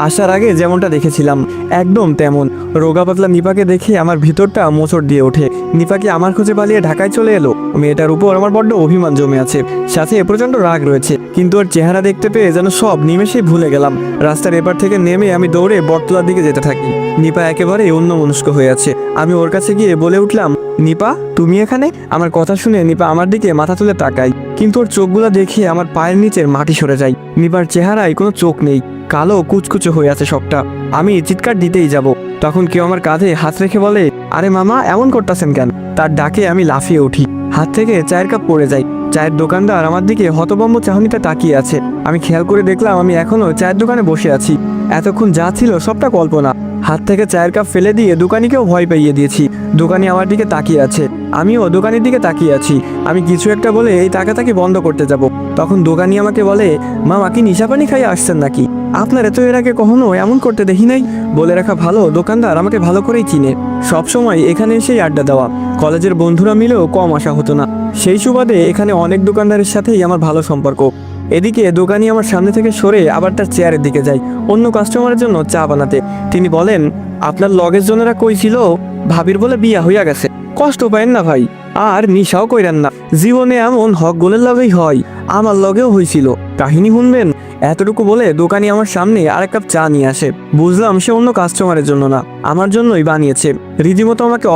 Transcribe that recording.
আসার আগে যেমনটা দেখেছিলাম একদম তেমন। রোগা পাতলা নিপাকে দেখে আমার ভিতরটা মোচড় দিয়ে ওঠে। নিপাকে আমার খোঁজে পালিয়ে ঢাকায় চলে এলো। মেয়েটার উপর আমার বড্ড অভিমান জমে আছে, সাথে প্রচণ্ড রাগ রয়েছে, কিন্তু ওর চেহারা দেখতে পেয়ে যেন সব নিমেষেই ভুলে গেলাম। রাস্তার এপার থেকে নেমে আমি দৌড়ে বটতলার দিকে যেতে থাকি। নিপা একেবারে অন্যমনস্ক হয়ে আছে। আমি ওর কাছে গিয়ে বলে উঠলাম, নিপা তুমি এখানে? আমার কথা শুনে নিপা আমার দিকে মাথা তুলে তাকায়, কিন্তু ওর চোখগুলো দেখে আমার পায়ের নিচের মাটি সরে যায়। নিপার চেহারায় কোনো চোখ নেই, কালো কুচকুচো হয়ে আছে সবটা। আমি চিৎকার দিতেই যাব, তখন কেউ আমার কাঁধে হাত রেখে বলে, আরে মামা এমন করতেছেন কেন? তার ডাকে আমি লাফিয়ে উঠি, হাত থেকে চায়ের কাপ পড়ে যায়। চায়ের দোকানদার আমার দিকে হতভম্ব চাহনিতে তাকিয়ে আছে। আমি খেয়াল করে দেখলাম আমি এখনো চায়ের দোকানে বসে আছি। এতক্ষণ যা ছিল সবটা কল্পনা। হাত থেকে চায়ের কাপ ফেলে দিয়ে দোকানিকেও ভয় পাইয়ে দিয়েছি। দোকানি আমার দিকে তাকিয়ে আছে, আমিও দোকানের দিকে তাকিয়ে আছি। আমি কিছু একটা বলে এই তাকাতাকি বন্ধ করতে যাব, তখন দোকানি আমাকে বলে, মামা কি নিশা পানি খাইয়ে আসছেন নাকি? আপনার এত এর আগে কখনো এমন করতে দেখি নাই। বলে রাখা ভালো, দোকানদার আমাকে ভালো করেই চিনে। সবসময় এখানে এসেই আড্ডা দেওয়া, কলেজের বন্ধুরা মিলেও কম আসা হতো না। সেই সুবাদে এখানে অনেক দোকানদারের সাথেই আমার ভালো সম্পর্ক। এদিকে দোকানি আমার সামনে থেকে সরে আবার তার চেয়ারের দিকে যায় অন্য কাস্টমারের জন্য চা বানাতে। তিনি বলেন, আপনার লগের জনেরা কই ছিল? ভাবির বলে বিয়া হইয়া গেছে। কষ্ট পাইন না ভাই, আর নিশাও কইরেন না। জীবনে এমন হক গোলের লগেই হয়, আমার লগেও হয়েছিল। কাহিনী শুনবেন? এতটুকু বলে দোকানি আমার সামনে আরেক কাপ চা নিয়ে আসে। বুঝলাম সে অন্য কাস্টমারের জন্য না, আমার জন্যই বানিয়েছে। রীতিমতো আমাকে